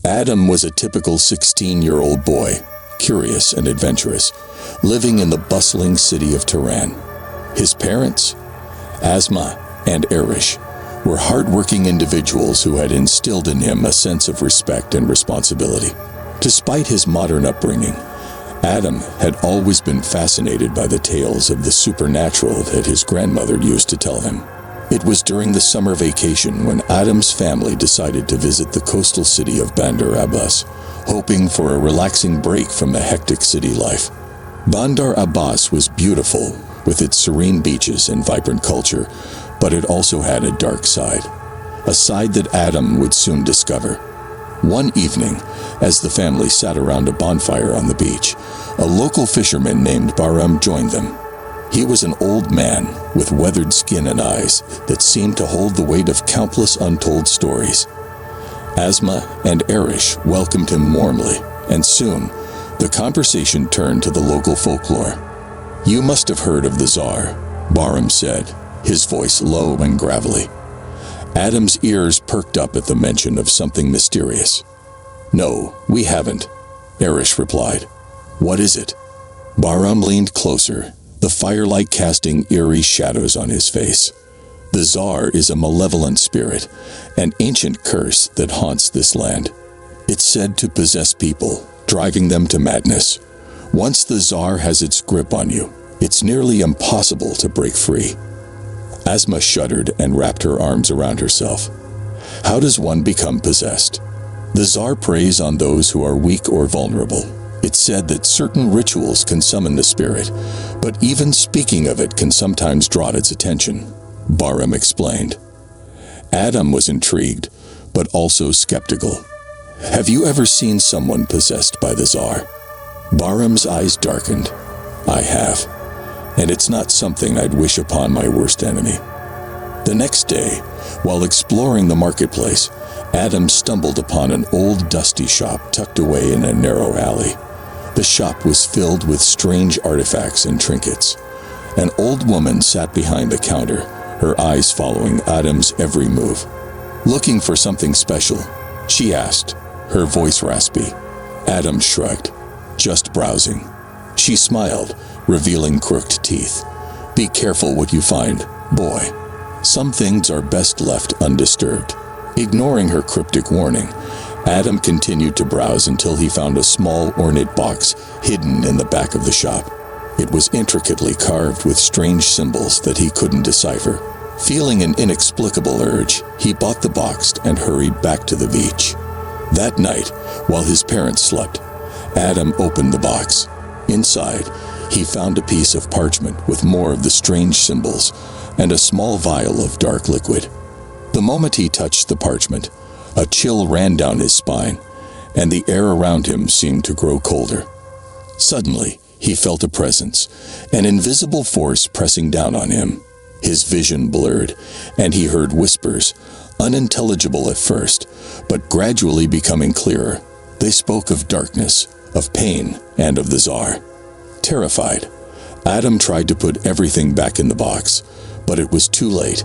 Aadam was a typical 16-year-old boy, curious and adventurous, living in the bustling city of Tehran. His parents, Asma and Arish, were hard-working individuals who had instilled in him a sense of respect and responsibility. Despite his modern upbringing, Aadam had always been fascinated by the tales of the supernatural that his grandmother used to tell him. It was during the summer vacation when Aadam's family decided to visit the coastal city of Bandar Abbas, hoping for a relaxing break from the hectic city life. Bandar Abbas was beautiful, with its serene beaches and vibrant culture, but it also had a dark side, a side that Aadam would soon discover. One evening, as the family sat around a bonfire on the beach, a local fisherman named Bahram joined them. He was an old man with weathered skin and eyes that seemed to hold the weight of countless untold stories. Asma and Arish welcomed him warmly, and soon, the conversation turned to the local folklore. "You must have heard of the Tsar," Bahram said, his voice low and gravelly. Aadam's ears perked up at the mention of something mysterious. "No, we haven't," Arish replied. "What is it?" Bahram leaned closer, the firelight casting eerie shadows on his face. "The Tsar is a malevolent spirit, an ancient curse that haunts this land. It's said to possess people, driving them to madness. Once the Tsar has its grip on you, it's nearly impossible to break free." Asma shuddered and wrapped her arms around herself. "How does one become possessed?" "The Tsar preys on those who are weak or vulnerable. It's said that certain rituals can summon the spirit, but even speaking of it can sometimes draw its attention," Bahram explained. Aadam was intrigued, but also skeptical. "Have you ever seen someone possessed by the Tsar?" Bahram's eyes darkened. "I have, and it's not something I'd wish upon my worst enemy." The next day, while exploring the marketplace, Aadam stumbled upon an old dusty shop tucked away in a narrow alley. The shop was filled with strange artifacts and trinkets. An old woman sat behind the counter, her eyes following Aadam's every move. "Looking for something special?" she asked, her voice raspy. Aadam shrugged. "Just browsing." She smiled, revealing crooked teeth. "Be careful what you find, boy. Some things are best left undisturbed." Ignoring her cryptic warning, Aadam continued to browse until he found a small ornate box hidden in the back of the shop. It was intricately carved with strange symbols that he couldn't decipher. Feeling an inexplicable urge, he bought the box and hurried back to the beach. That night, while his parents slept, Aadam opened the box. Inside, he found a piece of parchment with more of the strange symbols and a small vial of dark liquid. The moment he touched the parchment, a chill ran down his spine, and the air around him seemed to grow colder. Suddenly, he felt a presence, an invisible force pressing down on him. His vision blurred, and he heard whispers, unintelligible at first, but gradually becoming clearer. They spoke of darkness, of pain, and of the Tsar. Terrified, Aadam tried to put everything back in the box, but it was too late.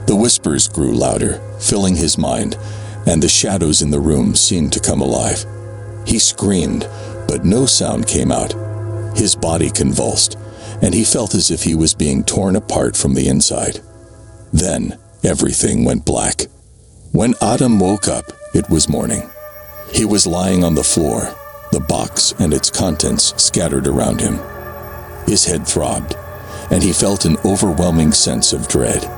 The whispers grew louder, filling his mind, and the shadows in the room seemed to come alive. He screamed, but no sound came out. His body convulsed, and he felt as if he was being torn apart from the inside. Then, everything went black. When Aadam woke up, it was morning. He was lying on the floor, the box and its contents scattered around him. His head throbbed, and he felt an overwhelming sense of dread.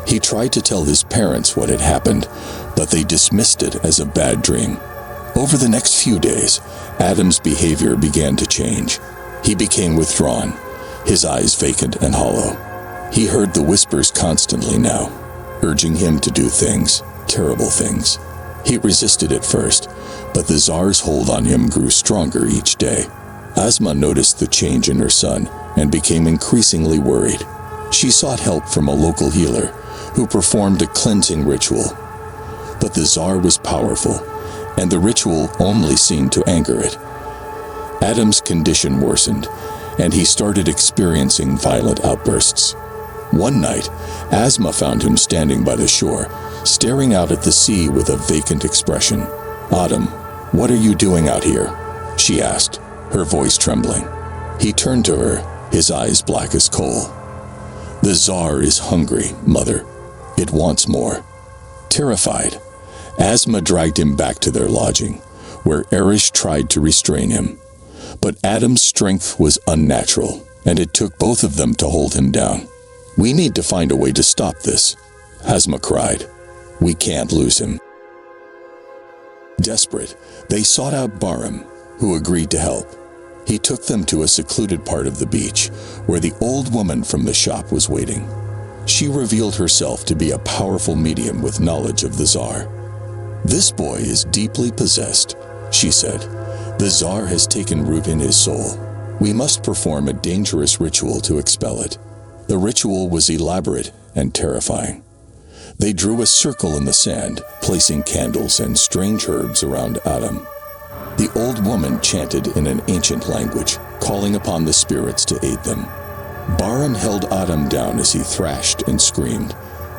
He tried to tell his parents what had happened, but they dismissed it as a bad dream. Over the next few days, Aadam's behavior began to change. He became withdrawn, his eyes vacant and hollow. He heard the whispers constantly now, urging him to do things, terrible things. He resisted at first, but the Tsar's hold on him grew stronger each day. Asma noticed the change in her son and became increasingly worried. She sought help from a local healer who performed a cleansing ritual. But the Tsar was powerful, and the ritual only seemed to anger it. Aadam's condition worsened, and he started experiencing violent outbursts. One night, Asma found him standing by the shore, staring out at the sea with a vacant expression. "Aadam, "What are you doing out here?" she asked, her voice trembling. He turned to her, his eyes black as coal. "The Tsar is hungry, Mother. It wants more." Terrified, Asma dragged him back to their lodging, where Arish tried to restrain him. But Aadam's strength was unnatural, and it took both of them to hold him down. "We need to find a way to stop this," Asma cried. "We can't lose him." Desperate, they sought out Bahram, who agreed to help. He took them to a secluded part of the beach, where the old woman from the shop was waiting. She revealed herself to be a powerful medium with knowledge of the Tsar. "This boy is deeply possessed," she said. "The Tsar has taken root in his soul. We must perform a dangerous ritual to expel it." The ritual was elaborate and terrifying. They drew a circle in the sand, placing candles and strange herbs around Aadam. The old woman chanted in an ancient language, calling upon the spirits to aid them. Bahram held Aadam down as he thrashed and screamed,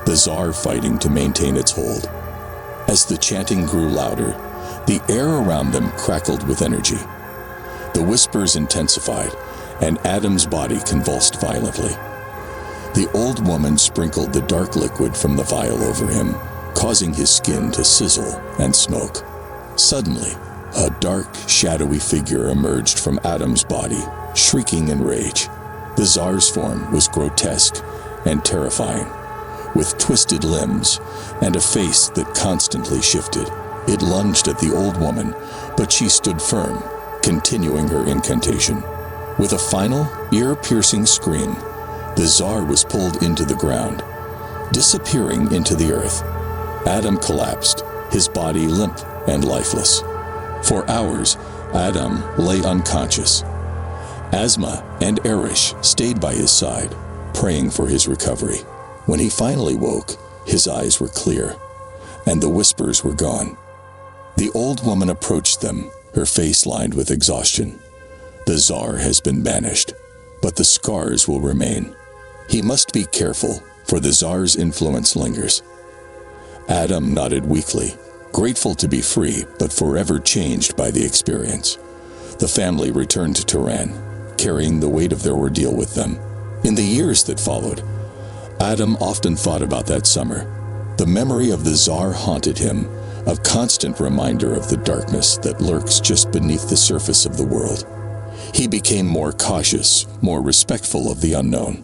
the Tsar fighting to maintain its hold. As the chanting grew louder, the air around them crackled with energy. The whispers intensified, and Aadam's body convulsed violently. The old woman sprinkled the dark liquid from the vial over him, causing his skin to sizzle and smoke. Suddenly, a dark, shadowy figure emerged from Aadam's body, shrieking in rage. The Tsar's form was grotesque and terrifying, with twisted limbs and a face that constantly shifted. It lunged at the old woman, but she stood firm, continuing her incantation. With a final, ear-piercing scream, the Tsar was pulled into the ground, disappearing into the earth. Aadam collapsed, his body limp and lifeless. For hours, Aadam lay unconscious. Asma and Arish stayed by his side, praying for his recovery. When he finally woke, his eyes were clear, and the whispers were gone. The old woman approached them, her face lined with exhaustion. "The Tsar has been banished, but the scars will remain. He must be careful, for the Tsar's influence lingers." Aadam nodded weakly, grateful to be free, but forever changed by the experience. The family returned to Tehran, carrying the weight of their ordeal with them. In the years that followed, Aadam often thought about that summer. The memory of the Tsar haunted him, a constant reminder of the darkness that lurks just beneath the surface of the world. He became more cautious, more respectful of the unknown.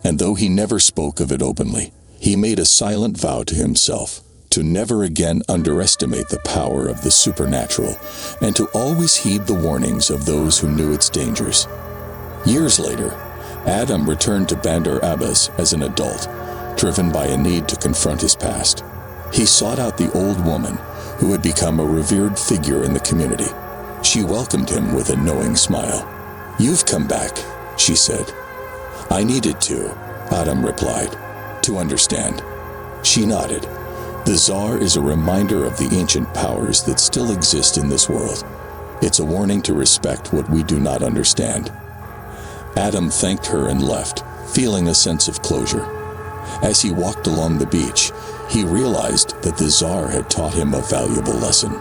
And though he never spoke of it openly, he made a silent vow to himself to never again underestimate the power of the supernatural and to always heed the warnings of those who knew its dangers. Years later, Aadam returned to Bandar Abbas as an adult, driven by a need to confront his past. He sought out the old woman who had become a revered figure in the community. She welcomed him with a knowing smile. "You've come back," she said. "I needed to," Aadam replied, "to understand." She nodded. The Tsar is a reminder of the ancient powers that still exist in this world. It's a warning to respect what we do not understand. Aadam thanked her and left, feeling a sense of closure. As he walked along the beach, he realized that the Tsar had taught him a valuable lesson,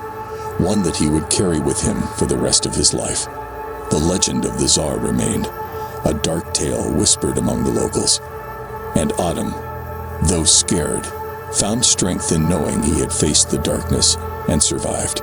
one that he would carry with him for the rest of his life. The legend of the Tsar remained, a dark tale whispered among the locals. And Aadam, though scared, found strength in knowing he had faced the darkness and survived.